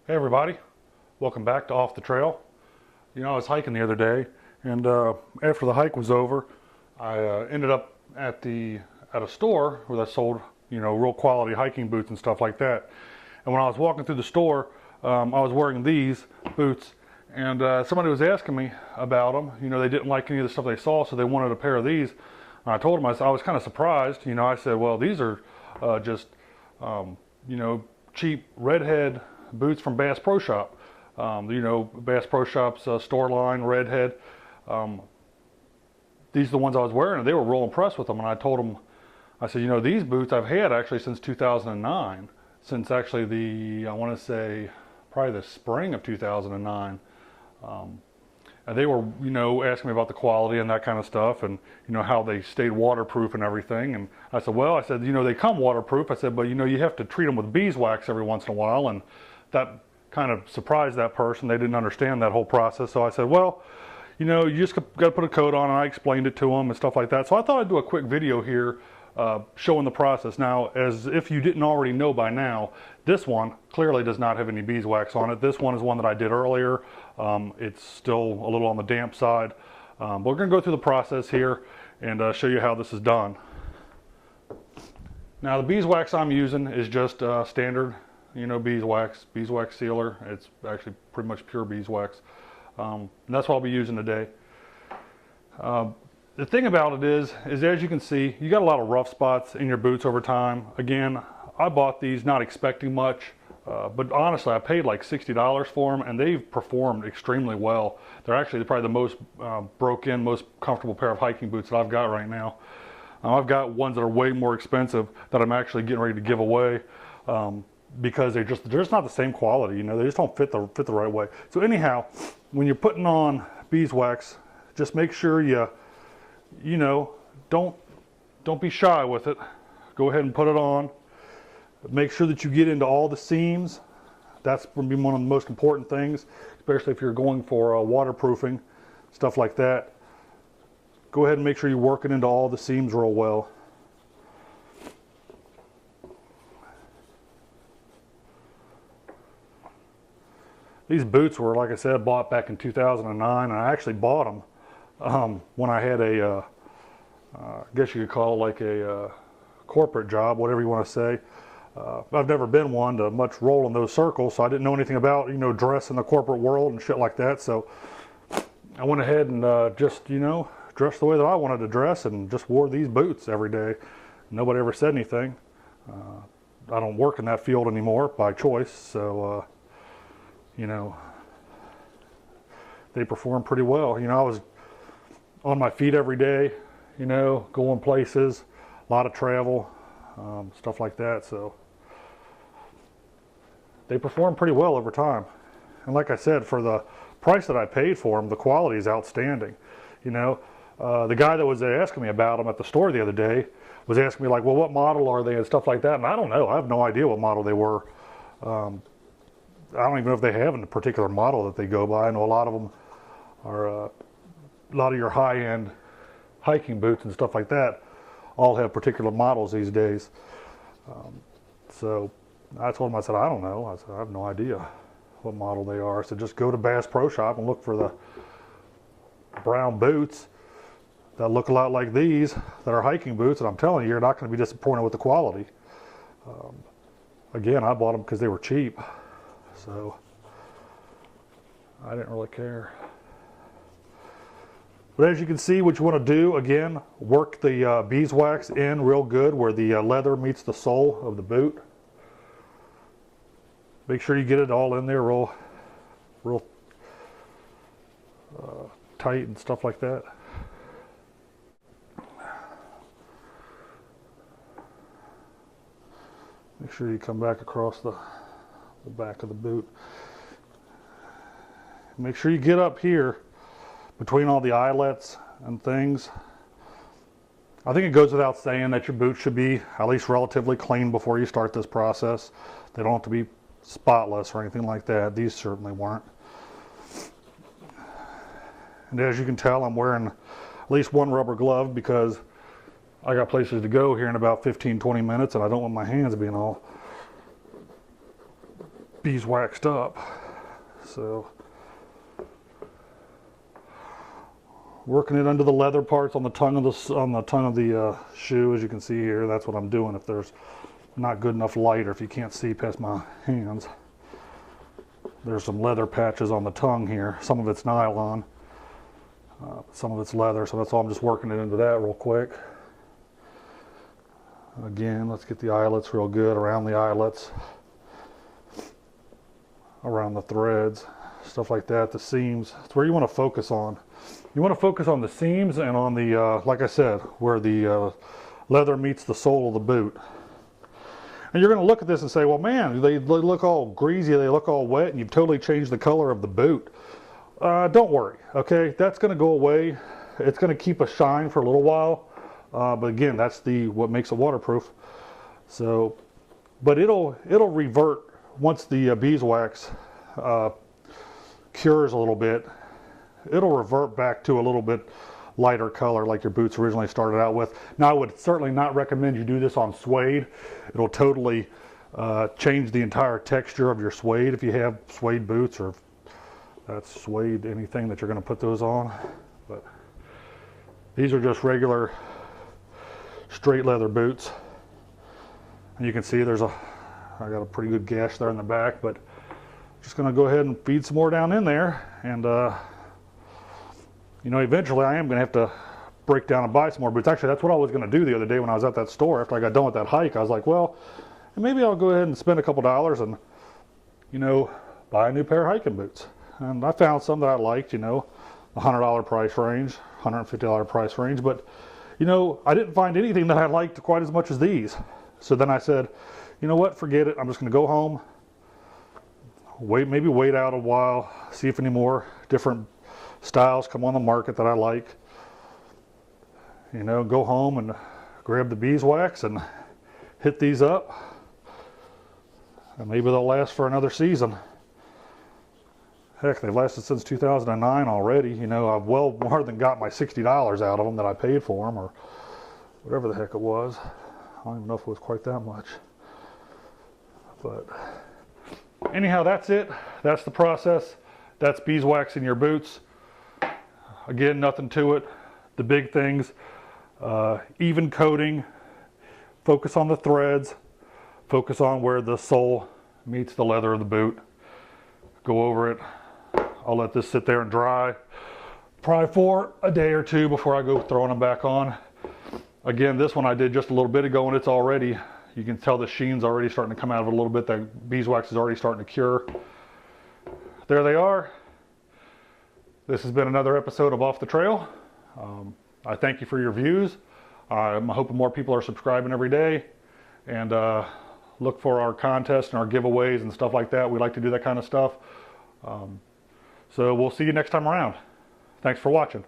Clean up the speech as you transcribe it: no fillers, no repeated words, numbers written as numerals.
Hey everybody, welcome back to Off the Trail. I was hiking the other day, and after the hike was over, I ended up at a store where they sold real quality hiking boots and stuff like that. And when I was walking through the store, I was wearing these boots, and somebody was asking me about them. They didn't like any of the stuff they saw, so they wanted a pair of these. And I told them, I was kind of surprised. I said, well, these are just cheap redhead boots from Bass Pro Shop. Bass Pro Shop's store line, redhead. These are the ones I was wearing, and they were real impressed with them. And I told them, I said, these boots I've had actually since 2009, since actually I want to say probably the spring of 2009. And they were, asking me about the quality and that kind of stuff, and how they stayed waterproof and everything. And I said, well, they come waterproof. I said, but you have to treat them with beeswax every once in a while, and that kind of surprised that person. They didn't understand that whole process. So I said, well, you just got to put a coat on, and I explained it to them and stuff like that. So I thought I'd do a quick video here showing the process. Now, as if you didn't already know by now, this one clearly does not have any beeswax on it. This one is one that I did earlier. It's still a little on the damp side. But we're going to go through the process here and show you how this is done. Now, the beeswax I'm using is just standard, beeswax sealer. It's actually pretty much pure beeswax. And that's what I'll be using today. The thing about it is as you can see, you got a lot of rough spots in your boots over time. Again, I bought these not expecting much, but honestly, I paid like $60 for them, and they've performed extremely well. They're actually probably the most broke-in, most comfortable pair of hiking boots that I've got right now. I've got ones that are way more expensive that I'm actually getting ready to give away because they're just not the same quality. They just don't fit the right way. So anyhow, when you're putting on beeswax, just make sure don't be shy with it. Go ahead and put it on. Make sure that you get into all the seams. That's going to be one of the most important things, especially if you're going for waterproofing, stuff like that. Go ahead and make sure you're working into all the seams real well. These boots were, like I said, bought back in 2009, and I actually bought them when I had I guess you could call it like a corporate job, whatever you want to say. I've never been one to much roll in those circles, so I didn't know anything about, dress in the corporate world and shit like that. So I went ahead and just, dressed the way that I wanted to dress and just wore these boots every day. Nobody ever said anything. I don't work in that field anymore by choice, so, they perform pretty well. I was on my feet every day, going places, a lot of travel, stuff like that. So they perform pretty well over time. And like I said, for the price that I paid for them, the quality is outstanding. The guy that was asking me about them at the store the other day was asking me like, well, what model are they and stuff like that. And I don't know. I have no idea what model they were. I don't even know if they have a particular model that they go by. I know a lot of them are a lot of your high-end hiking boots and stuff like that all have particular models these days. So I told him, I said, I don't know. I said, I have no idea what model they are. So just go to Bass Pro Shop and look for the brown boots that look a lot like these that are hiking boots, and I'm telling you, you're not going to be disappointed with the quality. Again, I bought them because they were cheap, so I didn't really care. But as you can see, what you want to do, again, work the beeswax in real good where the leather meets the sole of the boot. Make sure you get it all in there real tight and stuff like that. Make sure you come back across the back of the boot. Make sure you get up here between all the eyelets and things. I think it goes without saying that your boots should be at least relatively clean before you start this process. They don't have to be spotless or anything like that. These certainly weren't. And as you can tell, I'm wearing at least one rubber glove because I got places to go here in about 15-20 minutes, and I don't want my hands being all beeswaxed up. So working it under the leather parts on the tongue of the shoe, as you can see here. That's what I'm doing if there's not good enough light, or if you can't see past my hands. There's some leather patches on the tongue here. Some of it's nylon, some of it's leather, so that's all. I'm just working it into that real quick. Again, let's get the eyelets real good, around the eyelets, around the threads, stuff like that, the seams. That's where you want to focus on. You want to focus on the seams and on the, like I said, where the leather meets the sole of the boot. And you're going to look at this and say, well, man, they look all greasy, they look all wet, and you've totally changed the color of the boot. Don't worry, okay? That's going to go away. It's going to keep a shine for a little while. But again, that's what makes it waterproof. So, but it'll revert once the beeswax cures a little bit. It'll revert back to a little bit lighter color like your boots originally started out with. Now, I would certainly not recommend you do this on suede. It'll totally change the entire texture of your suede if you have suede boots, or that's suede anything that you're going to put those on. But these are just regular straight leather boots, and you can see I got a pretty good gash there in the back, but just going to go ahead and feed some more down in there, and you know, eventually I am going to have to break down and buy some more boots. Actually, that's what I was going to do the other day when I was at that store. After I got done with that hike, I was like, well, maybe I'll go ahead and spend a couple dollars and, you know, buy a new pair of hiking boots. And I found some that I liked, you know, $100 price range, $150 price range, but you know, I didn't find anything that I liked quite as much as these. So then I said, you know what, forget it. I'm just going to go home, maybe wait out a while, see if any more different styles come on the market that I like. You know, go home and grab the beeswax and hit these up. And maybe they'll last for another season. Heck, they've lasted since 2009 already. You know, I've well more than got my $60 out of them that I paid for them, or whatever the heck it was. I don't even know if it was quite that much. But anyhow, that's it. That's the process. That's beeswax in your boots. Again, nothing to it. The big things, even coating, focus on the threads, focus on where the sole meets the leather of the boot. Go over it. I'll let this sit there and dry probably for a day or two before I go throwing them back on. Again, this one I did just a little bit ago, and it's already, you can tell the sheen's already starting to come out of it a little bit. The beeswax is already starting to cure. There they are. This has been another episode of Off the Trail. I thank you for your views. I'm hoping more people are subscribing every day, and look for our contests and our giveaways and stuff like that. We like to do that kind of stuff. So we'll see you next time around. Thanks for watching.